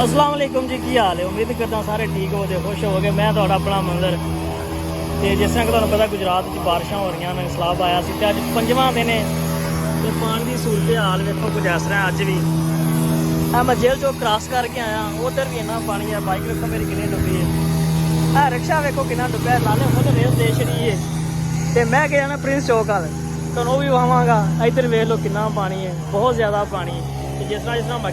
अस्सलाम वालेकुम जी, की हाल है। उम्मीद करता सारे ठीक हो गए, खुश हो गए। मैं थोड़ा अपना मंदिर तो जिस तरह कि तुहानू पता गुजरात में बारिशा हो रही ने, सैलाब आया सी, अज 5वां दिन है तो पानी की सूरत हाल वेखो कुछ इस तरह। अज भी मैं जेल चौक क्रॉस करके आया, उधर भी इन्ना पानी है। बाइक वेखो मेरी कितनी डुबी है, रिक्शा वेखो कितना डुबा है। लाले खुद रेस दे छड़ी है तो मैं गया ना प्रिंस चौक वाल, तो भी वावागा। इधर वेख लो कितना पानी है, बहुत ज़्यादा पानी। जिस तरह मैं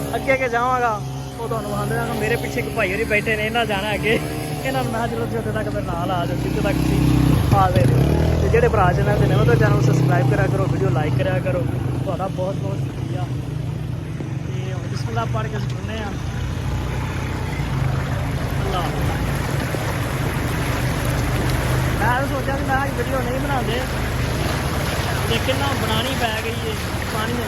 अगे अगे जावागा वो तुहानू आंदे मेरे पिछे एक भाई होरी बैठे ने, इन्हें जाना अगे। इन्होंने मैं चलो जितने तक मेरे नाल आ जाओ, जितने तक आ गए तो जोड़े भरा चैनल ने वो चैनल सबसक्राइब करा करो, वीडियो लाइक करा करो। थोड़ा बहुत बहुत शुक्रिया। तो बिस्मिल्लाह पढ़ के सुनने अल्लाह। मैं सोचा कि मैं वीडियो नहीं बनाते, लेकिन ना बनानी पै गई है, पानी है।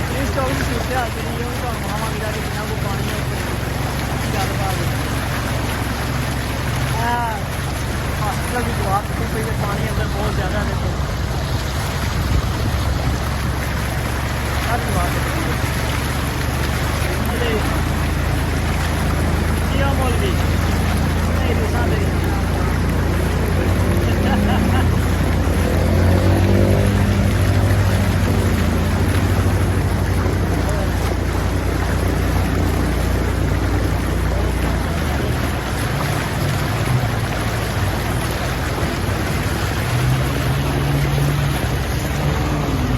प्रिंस चौक की सूरत हाल जी तो मावा गिरा के जिन्ना को पानी है गलबात हॉस्पिटल की दुआ की पी है। पानी अंदर बहुत ज़्यादा देखो, दुआ मोल भी नहीं दिशा दे।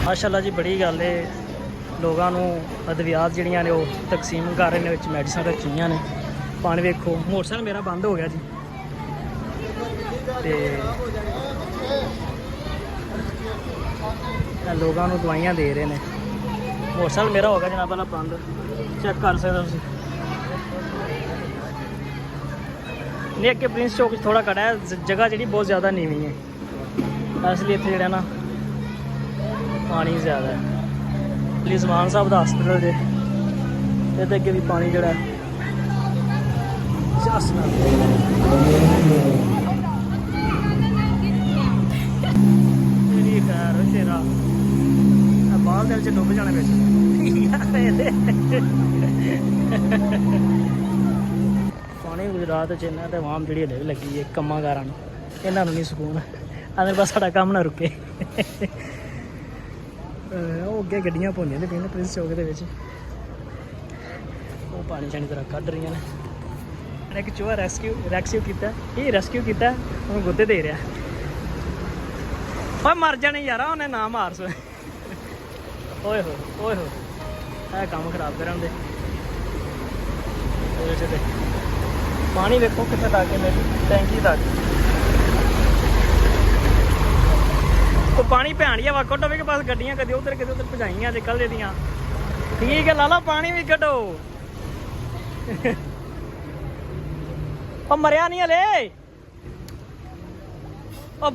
माशाअल्लाह जी, बड़ी गल है। लोगों को अद्वियात जड़ियाँ ने वो तकसीम कर रहे हैं, मैडिसन रखी हुई ने। पानी वेखो, मोटरसाइकिल मेरा बंद हो गया जी, तो लोगों को दवाइयाँ दे रहे हैं। मोटरसाइकिल मेरा हो गया जनाब पहला बंद, चेक कर सकते हो। नहीं अगे प्रिंस चौक थोड़ा कड़ा है, जगह जी बहुत ज़्यादा नीवी है, इसलिए इतने जोड़ा ना पानी ज़्यादा है। लिजमान साहब का हॉस्पिटल जे ये अगे भी पानी जोड़ा खैर शेरा बाल दिल च डुब जाने बिच। पानी गुजरात च इन्ना तो आम जी लगी है कम्मा कारण, इन्होंने नहीं सकून अगर बस साਡਾ काम ना रुके। ਉਹ ਅੱਗੇ ਗੱਡੀਆਂ ਪਹੁੰਚੀਆਂ ਨੇ ਪਿੰਡ ਪ੍ਰਿੰਸ ਚੌਕ ਦੇ ਵਿੱਚ, ਉਹ ਪਾਣੀ ਛਾਣੀ ਤਰ੍ਹਾਂ ਕੱਢ ਰਹੀਆਂ ਨੇ। ਇੱਕ ਚੂਹਾ ਰੈਸਕਿਊ ਕੀਤਾ, ਇਹ ਰੈਸਕਿਊ ਕੀਤਾ, ਉਹਨੂੰ ਗੁੱਦੇ ਦੇ ਰਿਹਾ। ਓਏ ਮਰ ਜਾਣੇ ਯਾਰਾ, ਉਹਨੇ ਨਾ ਮਾਰ ਸੋ। ਓਏ ਹੋ ਓਏ ਹੋ, ਇਹ ਕੰਮ ਖਰਾਬ ਕਰਨ ਦੇ। ਉਹਦੇ 'ਚ ਤੇ ਪਾਣੀ ਵੇਖੋ ਕਿੱਥੇ ਤੱਕ ਹੈ, ਮੇਰੀ ਟੈਂਕੀ ਤੱਕ। तो पानी भैन वा कड्डो भी, बस गड्डियां कदे उधर भजाइया अज कल दियां। ठीक है लाला, पानी भी कड्डो। मरिया नहीं हले,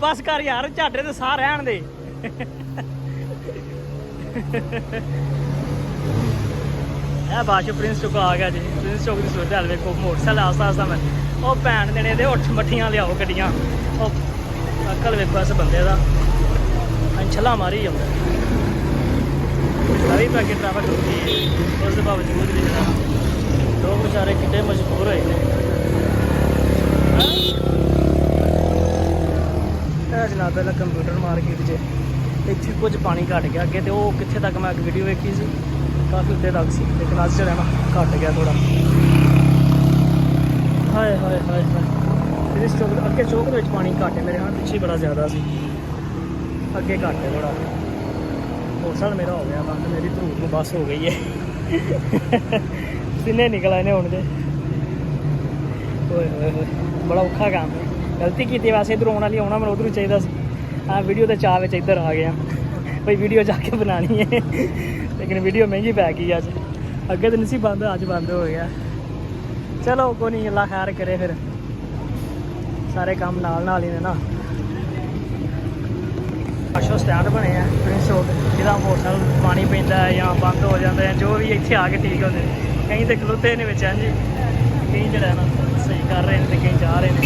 बस कर यार, झाडे तो साह रहन दे। बादशाह प्रिंस चौक आ गया जी। प्रिंस चौक की सूरत हाल वेखो, मोटरसाइकिल आस्ता आस्ता मैं वो भैन देने दे उठ मट्ठियां लियाओ गड्डियां। अकल वेखो इस बंदे का, छला मारी जाता सारी पैके ट्रैफिक रुकी है। उस बावजूद भी जरा लोग बेचारे कितने मजबूर होए जनाब। पहला कंप्यूटर मार्केट च इतने कुछ पानी घट गया अगे, तो वो कितने तक मैं वीडियो वेखी सी, काफ़ी उत्ते तक सी, लेकिन अज जो ना घट गया थोड़ा। हाय हाय हाय हाय, इस चौक अगे चौक में पानी घट है, मेरे हाँ पिछे बड़ा ज़्यादा सी, अगे घट है थोड़ा। मोटरसाइकिल मेरा हो गया बंद, मेरी धूप में बस हो गई है। सीने निकल आए हूँ तो बड़ा औखा काम है। गलती की वैसे इधर आने वाली आना मैं उधर चाहिए। हाँ वीडियो के चाह में इधर आ गया भाई, वीडियो जाके बनानी है, लेकिन वीडियो महंगी पै गई अज। अगे तो नहीं सी बंद, अज बंद हो गया। चलो कोई नहीं, अल्लाह खैर करे। फिर सारे काम नाल ही ने ना। अच्छा स्टैंड बने हैं प्रिंस चौक, जिदा मोटरसाइकिल पानी पैंदा है या बंद हो जाता है, जो भी इतने आके ठीक होते हैं। कहीं तो खलोते ने बिच जी, कहीं जो ना सही कर रहे हैं तो कहीं जा रहे हैं।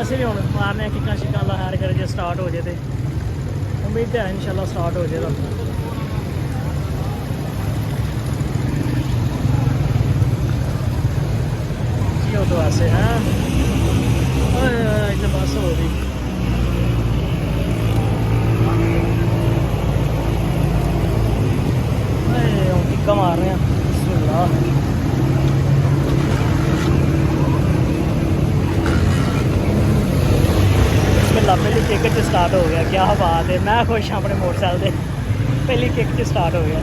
असं भी हूँ मारने किक्कां शिक्कां ला खैर करे, जो स्टार्ट हो जाए तो उम्मीद है इंशाल्लाह स्टार्ट हो जाएगा। जी तो ऐसे हैं इधर बस हो गई। टिक्का मार रहे हैं पहली किक च स्टार्ट हो गया। क्या बात है, मैं खुश हाँ अपने मोटरसाइकिल से पहली किक च स्टार्ट हो गया।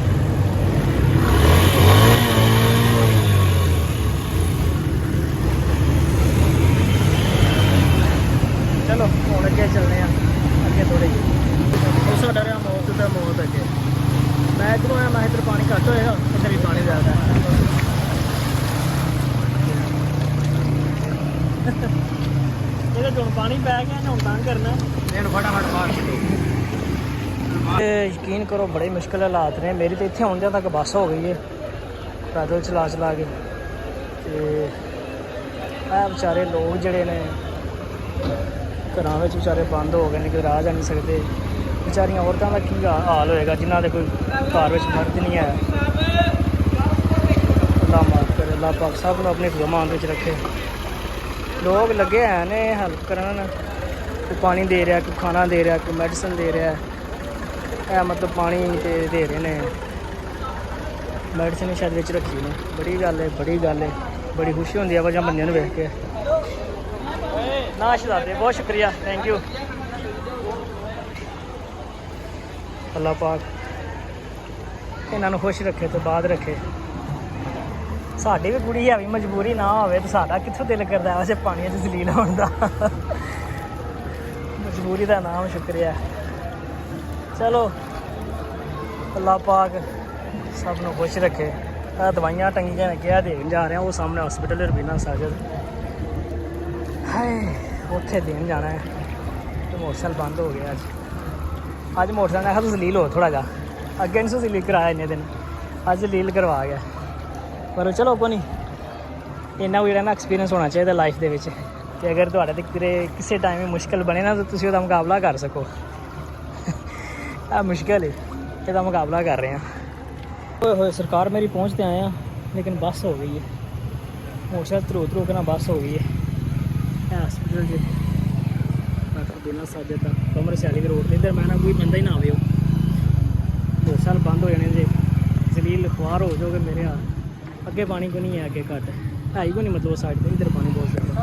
चलो हम अगे चलने अगे थोड़े जी साढ़ा रहा मौत का मौत अगे। मैं इधरों आया, मैं इधर पानी घट होएगा, इधर भी पानी ज़्यादा है। जो पानी पै गया ना, तंग करना फटाफट मार। यकीन करो बड़े मुश्किल हालात ने। मेरी तो इतने आउंदे तक बस हो गई है पैदल चला चला के। बेचारे लोग जड़े ने घरों में बेचारे बंद हो गए, कि राह जा नहीं सकते। बेचारियां औरतों का की हाल होएगा जिन्हों के कोई घर में मर्द नहीं है। अल्लाह माफ करे, अल्लाह पाक सब को अपनी मान रखे। लोग लगे हैं ने हेल्प करन, कोई पानी दे रहा, कोई खाना दे रहा, कोई मेडिसिन दे रहा है। मतलब पानी दे रहे ने, मेडिसिन शायद विच रखी ने। बड़ी गल है, बड़ी गल है, बड़ी खुशी होंदी है वजह बंदे नूं वेख के। ना शहजादे बहुत शुक्रिया, थैंक यू। अल्लाह पाक इन्हां नूं खुश रखे तो बाद रखे। साड़ी भी कुड़ी है भी मजबूरी ना हो तो साडा कित्थों दिल करता है वैसे पानी च जलील होने का। मजबूरी का नाम शुक्रिया। चलो अल्लाह पाक सब नूं खुश रखे। दवाइयाँ टंगियां ने क्या देन जा रहे हैं, वो सामने हॉस्पिटल रबीना साजिद हाय उत्थे देन जाना है। तो मोटरसाइकिल बंद हो गया अज मोटरसाइकिल आखा जलील हो थोड़ा जा, अगे नहीं जलील कराया इन्ने दिन, अज जलील करवा गया। पर चलो अपनी इन्ना कोई ना एक्सपीरियंस होना चाहिए लाइफ के कि अगर तुहाडे ते किसी टाइम मुश्किल बने ना तो तुसीं उसका मुकाबला कर सको। मुश्किल है, इसका मुकाबला कर रहे हैं। होए होए सरकार मेरी पहुँचते आए हैं, लेकिन बस हो गई है। मोटरसाइकिल धरू के ना बस हो गई है हॉस्पिटल जी डॉक्टर बिना साजे तक कमर सियाली के रोड इधर। मैं ना कोई बंदा ही ना आवे, मोटरसाइकिल बंद हो जाने जे जलील खुआर हो जाओगे मेरे हाल। अगे पानी को नहीं है, अगे घट है ही को नहीं, मतलब साइड पर इधर पानी बहुत ज़्यादा।